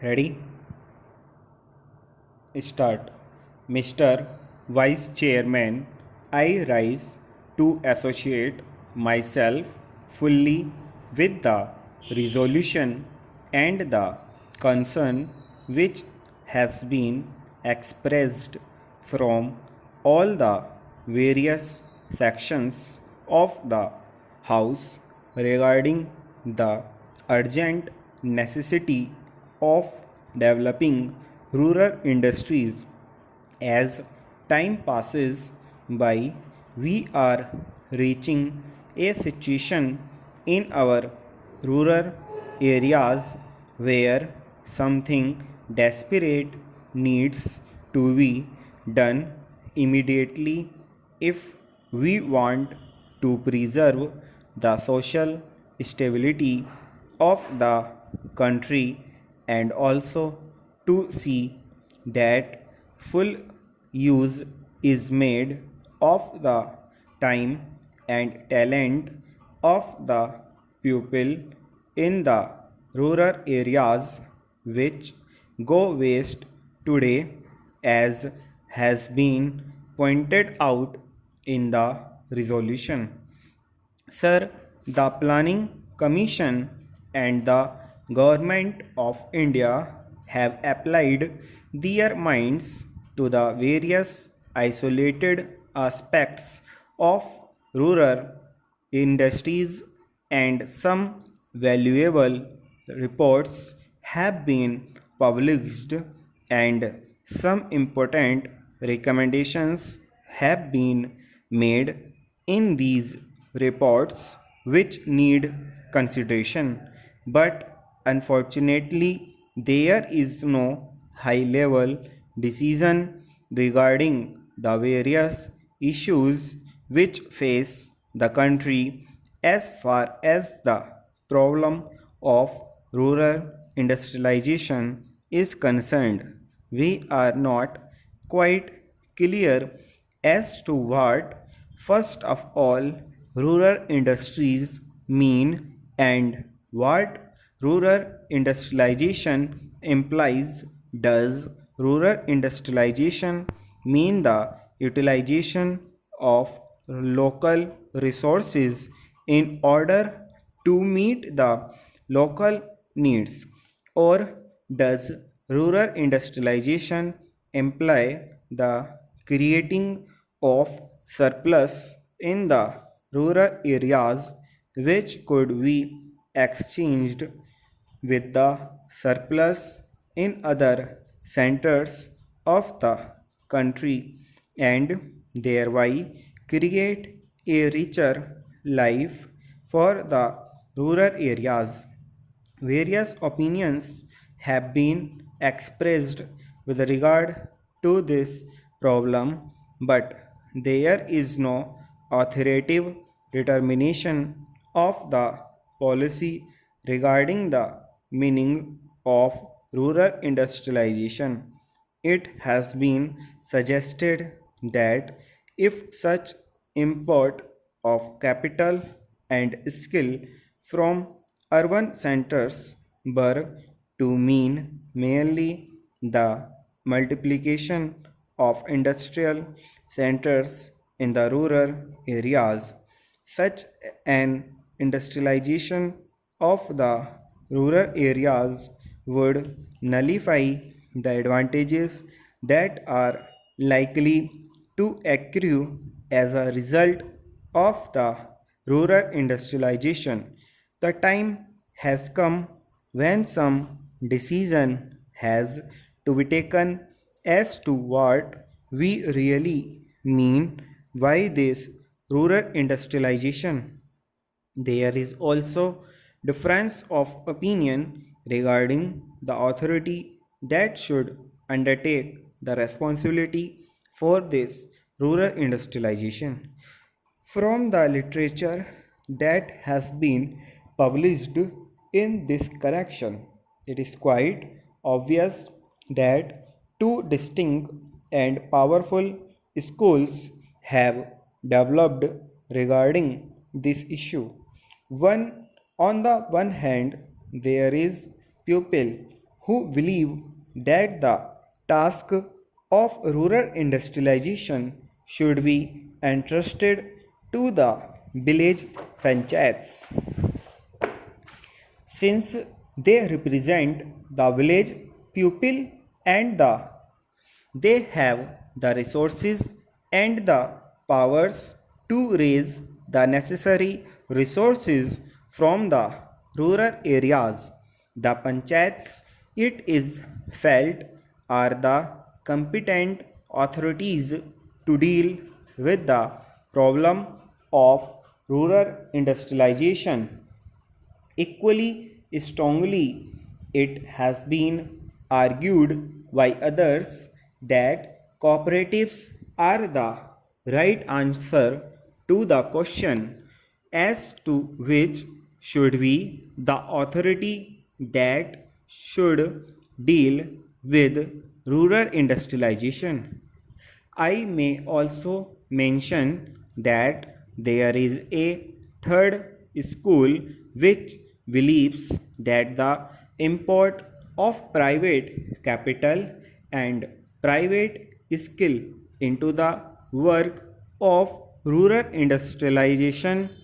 Ready? Start. Mr. Vice Chairman, I rise to associate myself fully with the resolution and the concern which has been expressed from all the various sections of the House regarding the urgent necessity of developing rural industries. As time passes by, we are reaching a situation in our rural areas where something desperate needs to be done immediately if we want to preserve the social stability of the country and also to see that full use is made of the time and talent of the pupil in the rural areas which go waste today, as has been pointed out in the resolution. Sir, the Planning Commission and the Government of India have applied their minds to the various isolated aspects of rural industries, and some valuable reports have been published and some important recommendations have been made in these reports which need consideration, but unfortunately, there is no high level decision regarding the various issues which face the country as far as the problem of rural industrialization is concerned. We are not quite clear as to what, first of all, rural industries mean and what rural industrialization implies. Does rural industrialization mean the utilization of local resources in order to meet the local needs, or does rural industrialization imply the creating of surplus in the rural areas which could be exchanged with the surplus in other centers of the country and thereby create a richer life for the rural areas? Various opinions have been expressed with regard to this problem, but there is no authoritative determination of the policy regarding the meaning of rural industrialization. It has been suggested that if such import of capital and skill from urban centers were to mean merely the multiplication of industrial centers in the rural areas, such an industrialization of the rural areas would nullify the advantages that are likely to accrue as a result of the rural industrialization. The time has come when some decision has to be taken as to what we really mean by this rural industrialization. There is also difference of opinion regarding the authority that should undertake the responsibility for this rural industrialization. From the literature that has been published in this correction, it is quite obvious that two distinct and powerful schools have developed regarding this issue. One, on the one hand, there is pupil who believe that the task of rural industrialization should be entrusted to the village panchayats, since they represent the village people and they have the resources and the powers to raise the necessary resources from the rural areas. The panchayats, it is felt, are the competent authorities to deal with the problem of rural industrialization. Equally strongly, it has been argued by others that cooperatives are the right answer to the question as to which should be the authority that should deal with rural industrialization. I may also mention that there is a third school which believes that the import of private capital and private skill into the work of rural industrial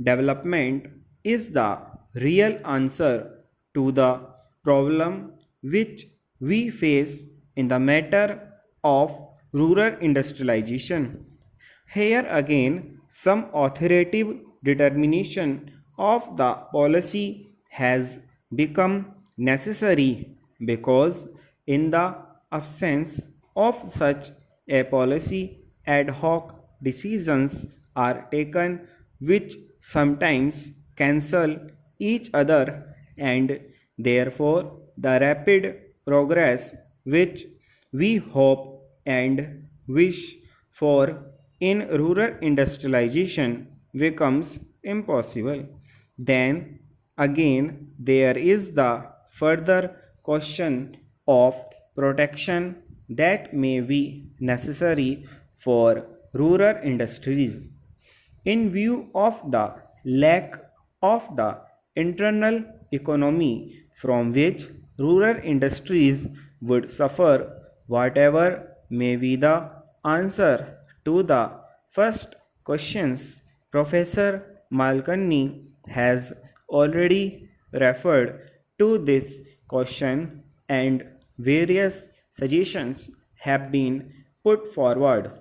development is the real answer to the problem which we face in the matter of rural industrialization. Here again, some authoritative determination of the policy has become necessary because, in the absence of such a policy, ad hoc decisions are taken which sometimes cancel each other, and therefore the rapid progress which we hope and wish for in rural industrialization becomes impossible. Then again, there is the further question of protection that may be necessary for rural industries. In view of the lack of the internal economy from which rural industries would suffer, whatever may be the answer to the first questions, Professor Malkani has already referred to this question and various suggestions have been put forward.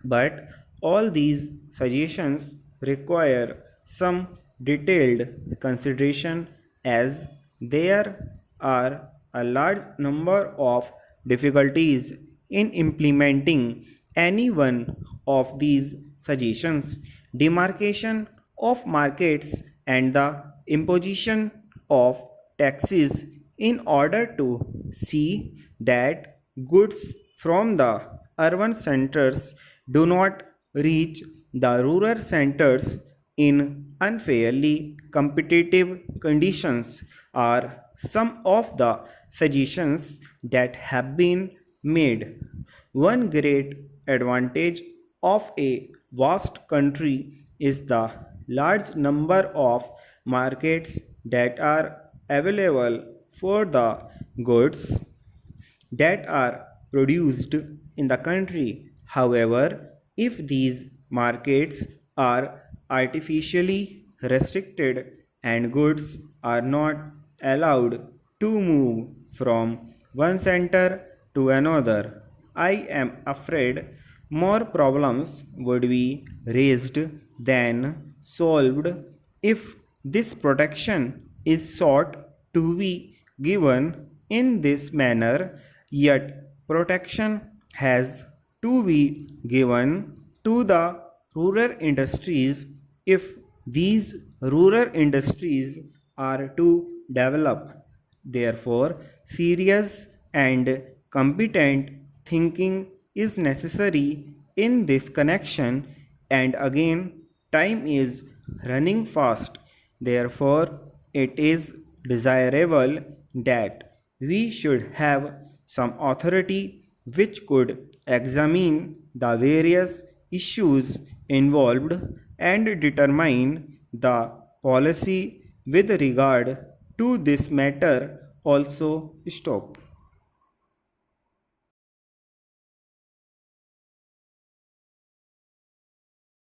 But all these suggestions require some detailed consideration as there are a large number of difficulties in implementing any one of these suggestions. Demarcation of markets and the imposition of taxes in order to see that goods from the urban centers do not reach the rural centers in unfairly competitive conditions are some of the suggestions that have been made. One great advantage of a vast country is the large number of markets that are available for the goods that are produced in the country. However, if these markets are artificially restricted and goods are not allowed to move from one center to another, I am afraid more problems would be raised than solved if this protection is sought to be given in this manner, yet protection has to be given to the rural industries if these rural industries are to develop. Therefore, serious and competent thinking is necessary in this connection, and again, time is running fast. Therefore, it is desirable that we should have some authority which could examine the various issues involved and determine the policy with regard to this matter also stop.